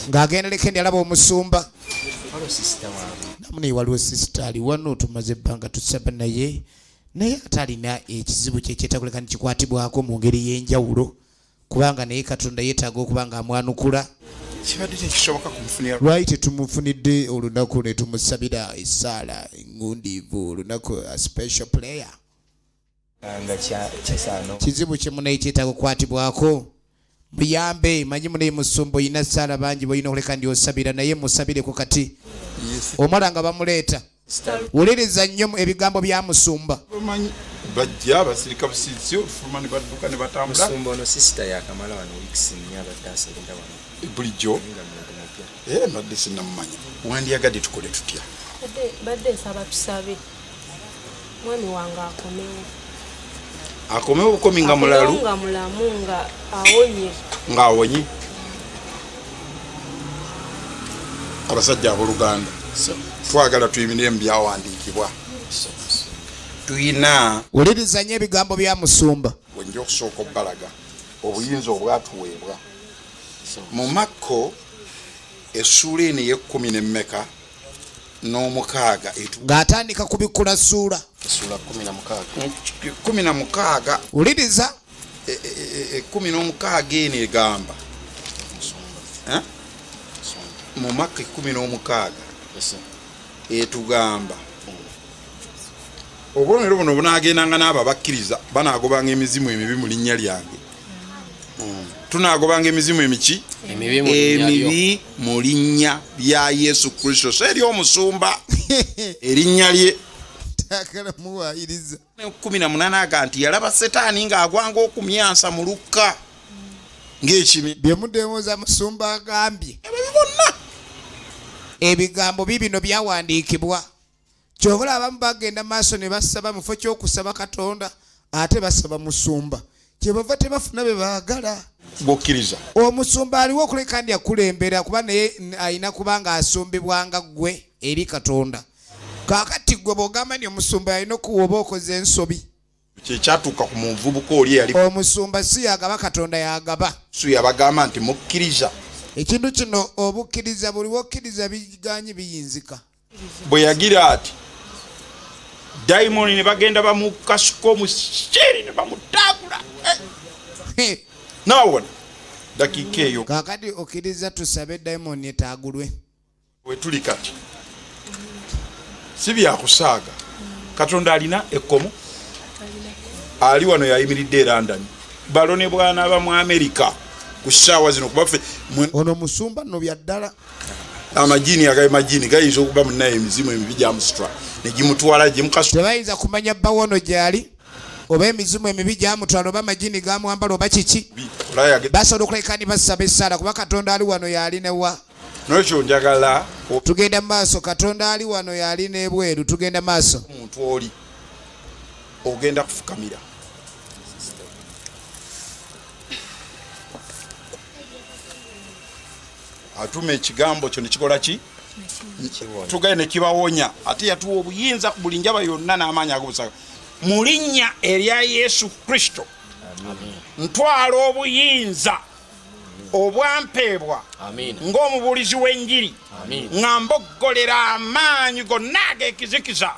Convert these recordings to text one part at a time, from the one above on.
ng'agenda leka ndi alaba omusumba namune waliwo sisita ali wano tumaze ebbanga tusaba naye ate alina ekizibu kye kyetakuleka nikikwatibwako mu ngeri y'enjawulo kubanga naye Katonda yeetaaga okuba nga amwanukula kibadde tekisoboka kumufunira lwaki tetumufunidde olunaku ne tumusabira essaala engundiivu olunaku a special player kizibu kye munaye kyetaaga okukwatibwako muyambe manyi munaye musumba oyina essaala bangi boyina okuleka ndi osabira naye musabireko kati omwana nga bamuleeta wuliriza nnyo ebigambo bya musumba bajja basirika busirisi olufuluma ne badduka ne batambula musumba ono sisita yakamala wano wiikisi nnya abadde asalira wano bulijjo mbadde sinamumanya wandyagadde tukole tutya badde nsaba tusabe mwami wange akomewo bukomi nga mulalu nga mulamu nga awonye ng'awonye abasajja abooluganda twagala tuyimire mu byawandiikibwa tuyina wuliriza nnyo ebigambo bya musumba wenja okusooka obbalaga obuyinza obwatuweebwa mu Makko essuula eno ey'ekkumi n'emmeka n'omukaaga ng'atandika kubikkula ssuula essuula 16 wuliriza 16 eno egamba mu Makka 16 etugamba obulomero buno bunaagendanga n'abo abakkiriza banaagobanga emizimu emibi mu linnya lyange tunaagobanga emizimu emiki emibi mu linnya lya Yesu Kristo so eri omusumba erinnya lye takala muwaayiriza 18 aga nti yalaba setaani ng'agwanga okumyansa mu Lukka ng'ekimi bye mudeemooza musumba agambye bonna ebigambo bibino byawandiikibwa kyobola abamu bagenda maaso ne basaba mufo ky'okusaba Katonda ate basaba musumba kyebava tebafuna be baagala bwokkiriza omusumba aliwo okuleka ndi akulembera kuba naye alina kuba nga asumbibwanga ggwe eri Katonda kaakati ggwe bw'ogamba nti omusumba alina okuwoba okoze ensobi kyekyatuuka ku muvubuka oli eyali omusumba si yagaba Katonda yagaba so yabagamba nti mukkiriza ekintu kino obukkiriza buli wokkiriza biganye biyinzika bwe yagira ati dayimoni ne bagenda bamukasuka omusyeri ne bamutagula nawona dakiika eyo kaakati okkiriza tusabe dayimoni etaagulwe we tuli kati si byakusaaga Katonda alina ekkomo ali wano yayimiridde e London balone bwana aba mu Amerika ku ssaawa zino kuba ffe ono musumba nno bya ddala amajini agayimajini gayinza okuba munaye emizimu emibi gyamusitula ne gimutwala gyemukasu tebayinza kumanya bbawono gyali oba emizimu emibi gyamutwala oba amajini gamuwambala oba kiki basobola okuleka ni basaba essaala kuba Katonda ali wano yali newa nokyo njagala tugenda maaso Katonda ali wano yali n'ebweru tugenda maaso omuntu oli ogenda kufukamira atuma ekigambo kyo nekikola ki tugaye nekibawonya ate yatuwa obuyinza ku buli njaba yonna n'amaanyi ag'obusaka mu linnya erya Yesu Kristo ntwala obuyinza obwampeebwa ng'omubuulizi w'enjiri nga mboggolera amaanyi gonna ag'ekizikiza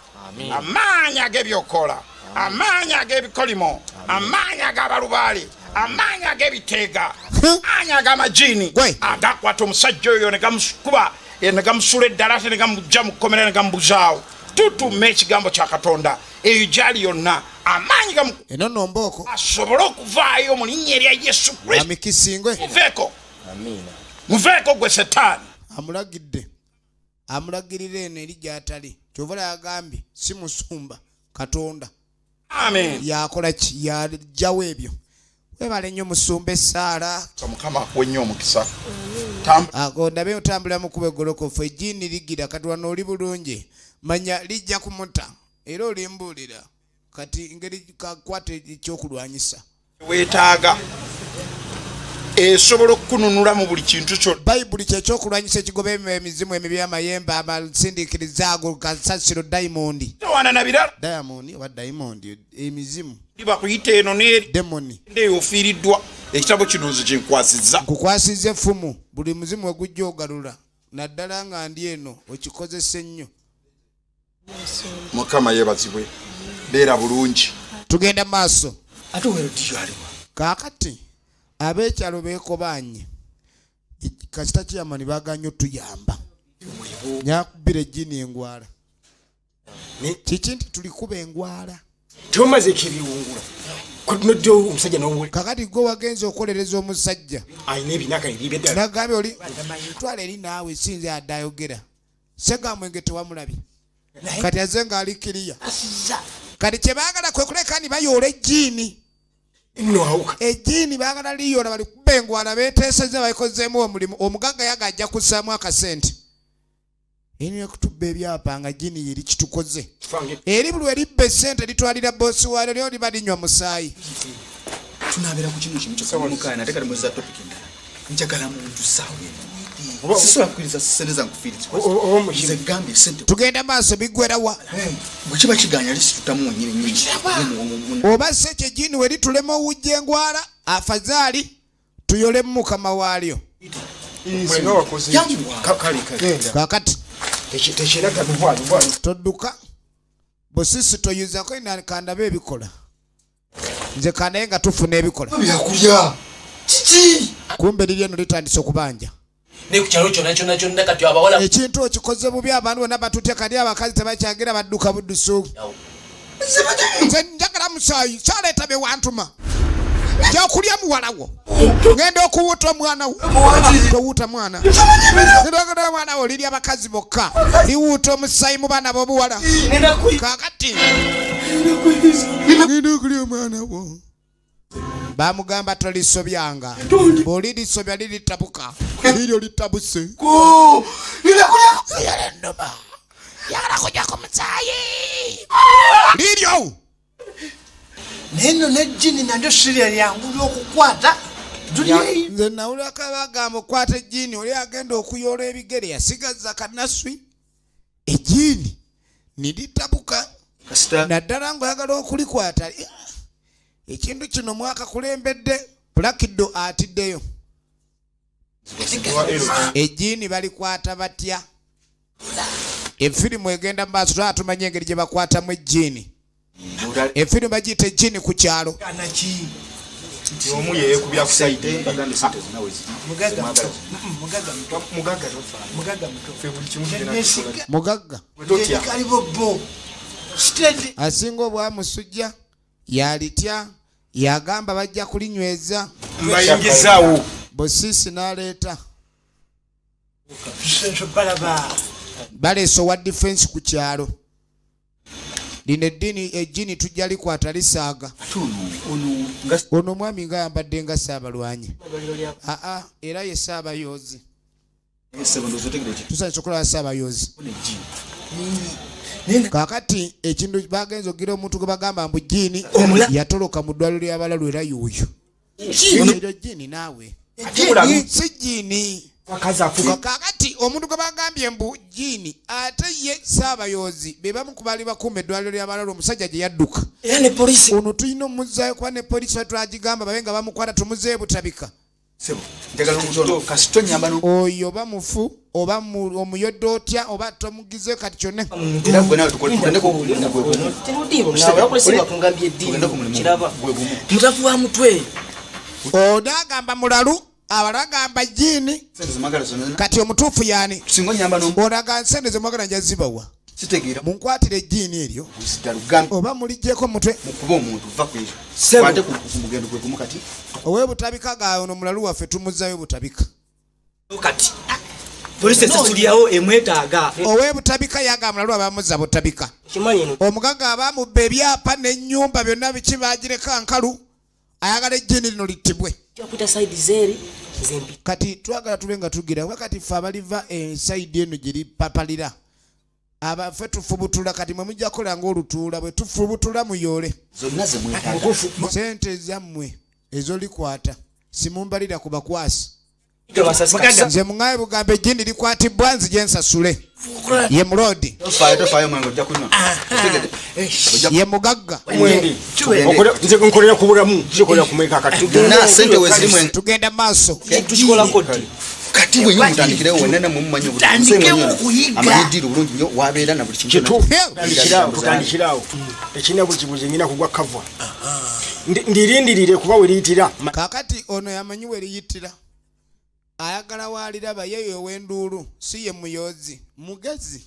amaanyi ag'ebyokola amaanyi ag'ebikolimo amaanyi ag'abalubaale amaanyi ag'ebiteega amaanyi ag'amajini agakwata omusajja oyo ne gamukuba ne gamusula eddala ate ne gamugja mu kkomera ne gamubuzaawo tutume ekigambo kya Katonda eyo gyali yonna amaanyi eno nombooko asobole okuvaayo mu linnya erya Yesu Kristo amikisingwe muveeko gwe setaani amulagirira eno eri gy'atali kyovola yagambye si musumba Katonda amen yakola ki yajjawo ebyo webale nnyo musumba essaala Mukama akuwe nnyo omukisa ndabe otambula mu kuba eggolokofu ejjiini ligira kati wano oli bulungi manya lijja kumuta era olimbuulira kati ngeri kakwata ekyokulwanyisa weetaaga esobola okukununula mu buli kintu kyo. bayibuli kyekyokulwanyisa ekigoba emizimu emibi amayembe amasindikiriza ago kasasiro diamond wana na birala diamond oba diamond emizimu bakuyita eno n'eri demoni ndeyo ofiiriddwa ekitabo kino nze kyenkwasizza nkukwasizza effumu buli muzimu wegujja ogalula naddala nga ndi eno okikozesa ennyo. mukama yeebazibwe beera bulungi tugenda maaso ate werodiyo aliwa kaakati ab'ekyalo beekobanye kasita kiyamani baganye otuyamba nyakubira ejjini engwala kiki nti tulikuba engwala tomaze ekibiwungula noddio omusajja n'owule kakati gwe wagenza okukolereza omusajja ayina ebinaka ebibedda nagambye oli twala eri naawe sinze addayogera segamwenge tewamulabye kati aze ngaali kiriya kati kyebaagala kwe kuleka ni bayoola ejjiini ejjiini baagala liyoola bali kuba engwala beeteeseza bayikozeemu omulimu omugagga yagajja kussaamu akasente eri kutubba ebyapa nga jjiini yeri kitukoze eri buli eribba essente litwalira boosi waalyo lyo liba linywa musaayi. tunabeera ku kimu kimu kyokamukaana ate kali mweza topic endala njagala muntu saawe sisobola kukkiriza sente zange kufiiriza gambye sente tugenda maaso biggwerawa bwe kiba kiganya lisitutamu wenyini nyingi oba se ekyo ejjiini we litulema owujja engwala afazaali tuyolemu mukama waalyo kaakati todduka busisi toyuzako kandabe ebikola nze kandaye nga tufuna ebikola byakulya kiki kumbe liri eno litandise okubanja nekukyalo kyona kyonna kati abawala ekintu okikoze bubi abantu bonna batutya kati abakazi tebakyagira badduka buddusu nze njagala musaayi kyaleeta bewantuma njakulya muwalawo ngenda okuwuta omwana wo towuuta mwana ngenda omwana wo liri abakazi bokka liwuuta omusaayi mu baana b'obuwala kaakati ngenda okulya omwana wo bamugamba tolisobyanga bw'oli lisobya liritabuka liryo litabuse yalendoba yagala kujja ku musaayi liryo neno nejjini nalyo sirya lyangulu okukwata nze nawulako bagamba okwata ejjiini oli agenda okuyoola ebigere yasigaza kanaswi ejjiini nilitabuka naddala ng'oyagala okulikwata ekintu kino mwakakulembedde pulakido atiddeyo ejjiini balikwata batya efirimu egenda mu maaso twala tumanye engeri gye bakwatamu ejjiini efirimu bagiyita ejjiini ku kyalo omu yeyekubya ku sayite mugagga asinga obwamusujja yalitya yagamba bajja kulinyweza mbayingizaawo bosisi n'aleeta baleesa owa difensi ku kyalo lino ejjiini tujja likwata lisaaga ono omwami nga yambadde nga saabalwanyi era ye saabayoozi tusanyusa okulaba saabayoozi kaakati ekintu bagenza ogira omuntu gwe bagamba mbu jjiini yatoloka mu ddwaliro ly'abalalu era yuuyo eryo jjiini naawe si jjiini kaakati omuntu gwe bagambye mbu jjiini ate ye saabayoozi be bamu ku baali bakuuma eddwaliro ly'abalalu omusajja gye yadduka ono tulina omuzaayo kuba ne polisi batwagigamba babe nga bamukwata tumuzeeyo butabika oyo oba mufu oba omuyodde otya oba tomugize kati kyonna mutafu wa mutwe onagamba mulalu abalagamba jjiini kati omutuufu yaani olaga nsente zemwagala njazibawa munkwatire ejjiini eryo oba mulijjeko mutwe ow'ebutabika gawe ono mulalu waffe tumuzzayo butabika kati polisi tulyawo emwetaaga ow'ebutabika yaga mulalu abamuzza butabika omugagga abamubba ebyapa n'ennyumba byonna biki bagireka nkalu ayagala ejjiini lino littibwe kati twagala tube nga tugira wakati ffe abaliva esayidi eno gye lipapalira abaffe tufubutula kati mwe mujja kukola ng'olutuula bwe tufubutula muyoole sente zammwe ezolikwata simumbalira ku bakwasi Masasi nze muŋŋaye bugambe ejjini likwatibwa nzije nsasule ye mulodi tofayo mwange ojja kunywa ye mugagga nze nkolera ku bulamu kikolera ku mweka kati na sente wezirimu tugenda maaso tukikolako ddi kati bwe nyo mutandikirewo wenena mumumanyi amanyidiiro bulungi nnyo wabeera na buli kintu tutandikirawo ekirina buli kibuzi ngina kugwa kava ndirindirire kuba weriyitira kakati ono yamanyi weriyitira ayagala waliraba yeyo w'enduulu si ye muyozi mugezi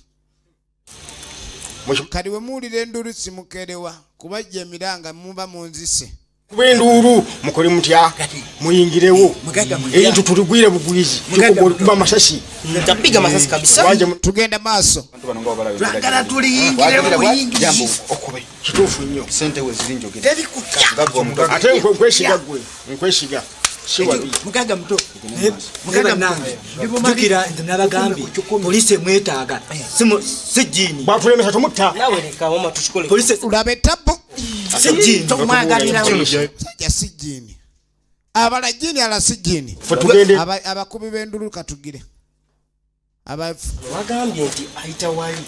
kati we muwulira enduulu simukerewa kuba gye emiranga muba munzise kuba enduulu mukole mutya muyingirewo ebintu tuligwire bugwizi kuba amasasi ntapiga masasi kabisa tugenda maaso twagala tuliyingire muyingizi okube kituufu nnyo sente weziri njogera ate nkwesiga gwe nkwesiga mugaga muto jukira nze nabagambye poliisi emwetaaga si jini bwatulemesa tomutta nawe leka mama tukikole ulaba ettabbo si jini tomwagalirawo sajja si jini abala jini ala si jini tugende abakubi b'enduulu katugire wagambye nti ayita wali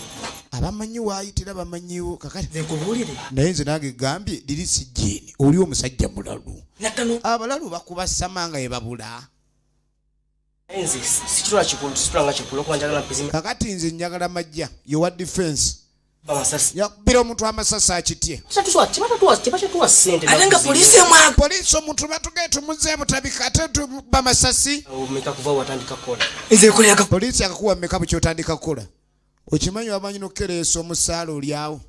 abamanyi waayitira bamanyiwo kakati nkubuulire naye nze nange gambye liri si jini oli omusajja mulalu natano abalalu bakuba samanga ye babula enzi situla kikulu situlanga kikulu okubanjagala mpizima kakati nze njagala majja yowa defense amasasi yakubira omuntu amasasi akitye kibatuwa sente ate nga poliisi emwaga poliisi omuntu batuge tumuze butabika ate bamasasi omeka kuva watandika kola nze nkolera poliisi akakuwa mmeka bukyotandika kukola okimanyi wamanyi nokukereesa omusaala oliawo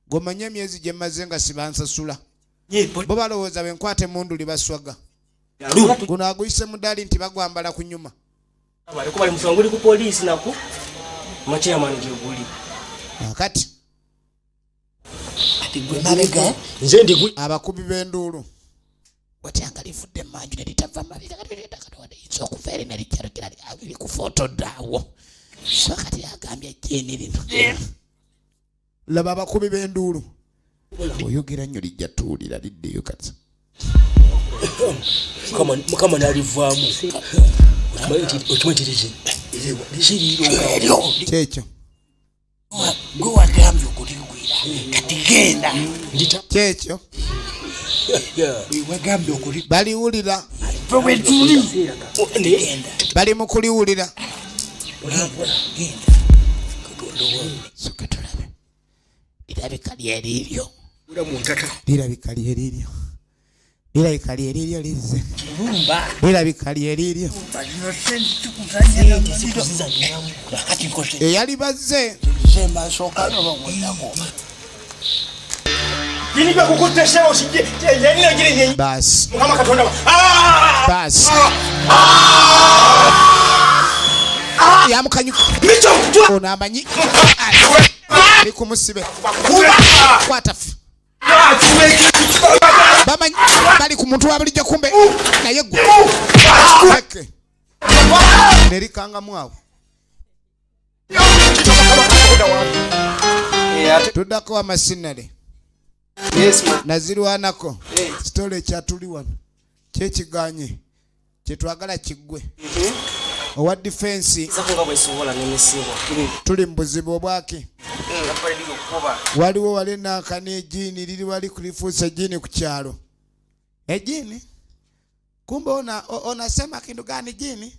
gomanye emyezi gye mmaze nga sibansasula bo balowooza benkwate mundu libaswaga guno aguyise mudaali nti bagwambala ku nyuma baliko bali musanguli ku poliisi naku machairman gyeguli akati nze ndi abakubi b'enduulu watyanga livudde manju nelitava mabiri katiyinza okuva eri nelikyalogera likufotodaawo kakati agambye jeni lino laba abakubi b'enduulu oyogera nnyo lijja tuwulira liddeyo kati mukama nalivaamu okimanyi kyekyo gwe wagambye okuligwira kati genda kyekyo wagambye okuli baliwulira bwe tuli bali mu kuliwulira soke tulabe lirabika lyeriiryo lirabika lyeriiryo lirabika lyeriiryo lizze lirabika lyeriiryo eyali bazze basi basi yamukanyuka ono amanyi ali ku musibe kwatafu bamanyi bali ku muntu wa bulijjo kumbe naye gwe eke nerikangamu awo tuddako amasinale nazirwanako sitole ekyatuli wano kyekiganye kyetwagala kiggwe owa defense tuli mu buzibu obwaki waliwo wali nakana ejini liri wali kulifuusa ejini ku kyalo ejini kumbe onasema kintu gani jini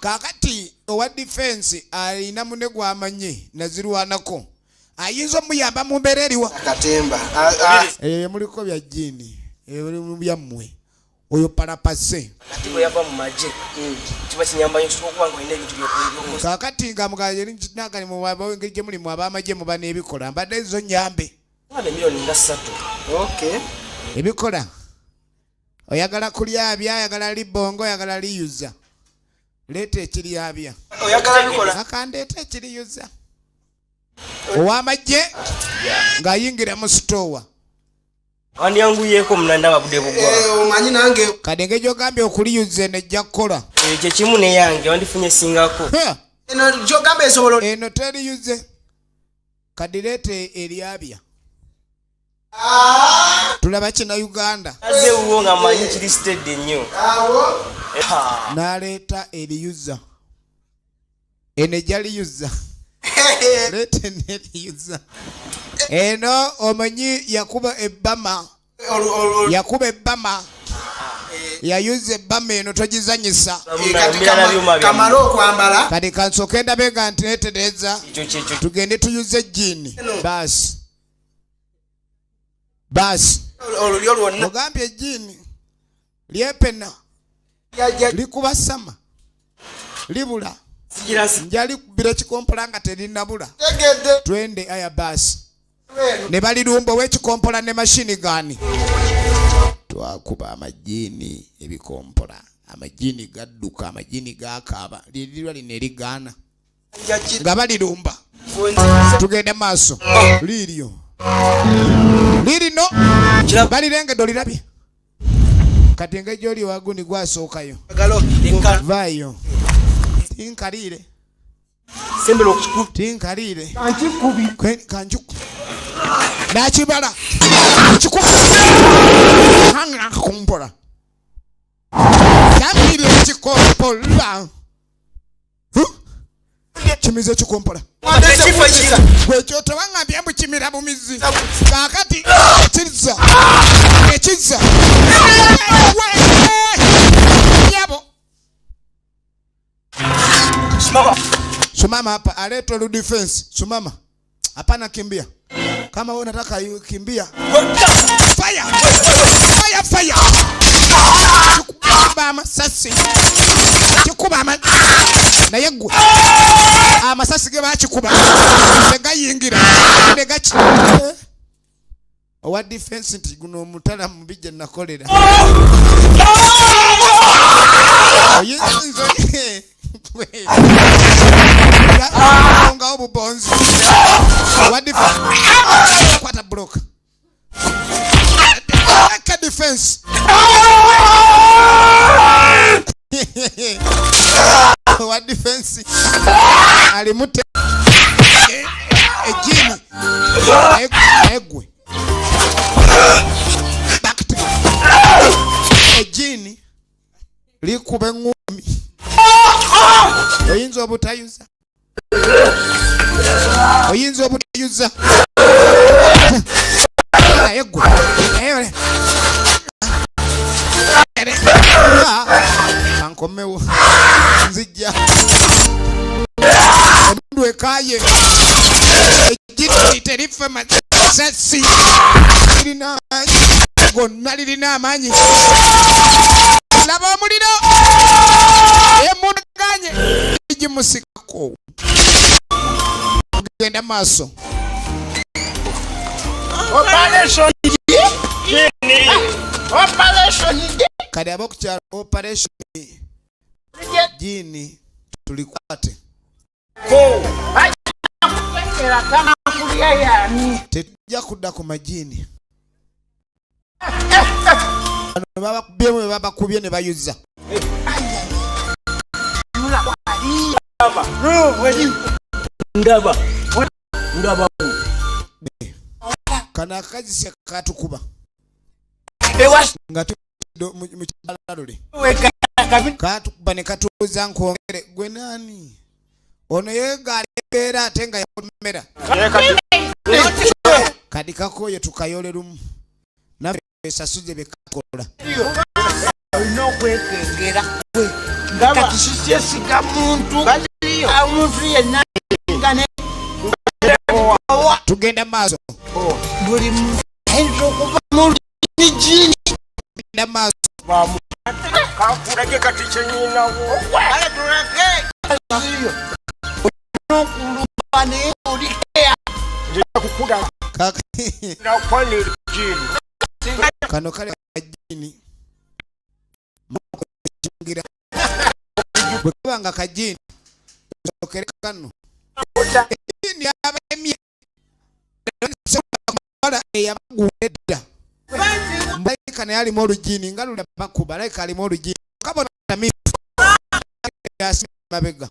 kakati owa defense alina mune gwamanye nazirwanako ayinza omuyamba mu mbeera eriwa muliko bya jini byammwe oyo parapase kakati nga mugaerinagani mubangeri gye mulimu abamagye muba n'ebikola mbadde ezo nyambe ebikola oyagala kulyabya ayagala libongo oyagala liyuza leeta ekiryabya akandeeta ekiriyuza owamagye ng'ayingira mu sitowa wandiyanguyeko munanda babude bugwa omanyi nange kadenge gyogambye okuliyuza nejja kukola ekyo kimu neyange wandifunye singako eno gyogambye esobola eno teriyuze kadireete eryabya tulaba kina Uganda Aze uwo nga manyi kiri listed nnyo. n'aleeta eriyuza enejjaliyuza leeta neriyuza eno omanyi yakuba ebbama yayuza ebbama eno togizanyisa kamala okwambala kati kansooke ndabe nga ntineetereza tugende tuyuze ejjiini baasi olulyo lwonna ogambye ejjiini lyepena likuba sama libula njali kubira ekikompola nga terinabula twende aya baasi ne balirumba ow'ekikompola ne mashini gani twakuba amajjiini ebikompola amajjiini gadduka amajjiini gakaaba lirirwa lino erigaana nga balirumba tugende maaso liiryo lirino balirengedde olirabye kati engeri oli waguni gwasookayo vaayo tinkaliire tinkaliire kanjuku nakibala kikukumpola kyamire ekikompola kimize ekikompola gwekyo tewangambye mbu kimira bumizi kakati ekiza yabo sumama hapa aleta lu defense sumama hapana kimbia kama wewe unataka kimbia fire chukubama sasi chukubama na yegwe amasasi ge bachikuba ndegayingira ndegachi owa defense nti guno mutala mubije nakolera oyinzo nga obubonzi owa defense kwata block ka defense owa defense alimute ejini egwe bakti ejini likube ngumi oyinza obutayuza egwe ankomewo nzijja omundu ekaye ejjini terifa masasi lirina gonna lirina amaanyi laba omuliro emundaganye gimusikako genda maaso kati abokukyala operation jini tulikwate tetujja kudda ku majini babakubyemu babakubye ne bayuza ndaba kana akazisya katukuba nga mu kibalalole katukuba ne katuuza nkwongere gwe nani ono yegaali embeera ate nga yamera kati kakoye tukayole lumu nafe esasuze bekatukola olina okwekengera nga kisisiesiga muntu yenna tugenda maaso buli muntu ayinza okuva mu jini tugenda maaso kakulage kati kyenyinawo okulumba naye olikeya kukula nakwanira jini kano kale kajini mukingira bwe kabanga kajini sokere kano jini abemye sokola eyabagudda mbaika naye alimu olujini nga lula bakuba laika alimu olujini kabona tamifu yasi mabega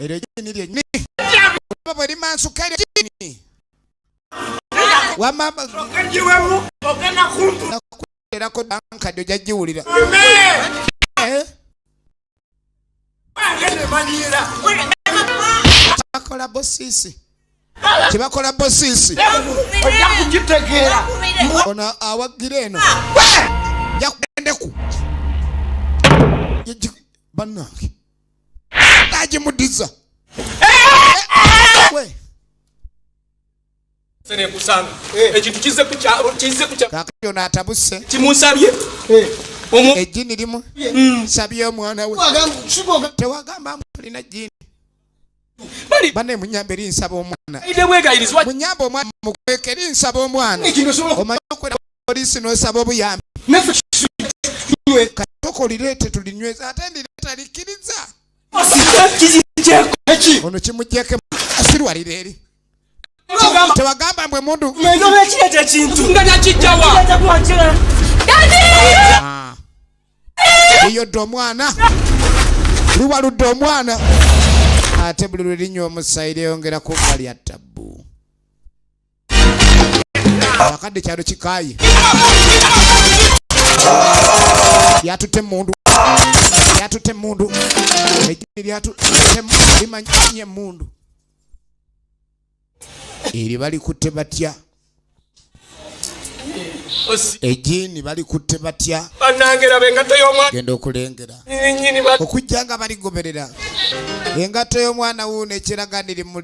eryo jini lyennyini bwe limansuka eryo jini wamama nakulerako bankadyo jajjiwulira bakola bosisi kibakola bosisi ono awagira eno jakugendeku bannange agimudiza kakati ono atabuse ejjini limu sabye omwana we tewagamba mulina jjini bane munyambe linsaba omwana munyambe omwana mukweke linsaba omwana omanyi okwera polisi nosaba obuyambi katoko lireete tulinyweza ate ndireeta likkiriza ono kimugyeko asirwalira eri tewagamba mbwe mundu liyodde omwana liwaludde omwana ate buli lwe linywa omusaayi lyeyongeraku nga lya ttabbu akadde kyalo kikaaye lyatutte emundu ejjini limanye emundu eri balikutte batya ejjini balikutte batya genda okulengera okujja nga baligoberera engatto y'omwana wuuno ekiraga niri muli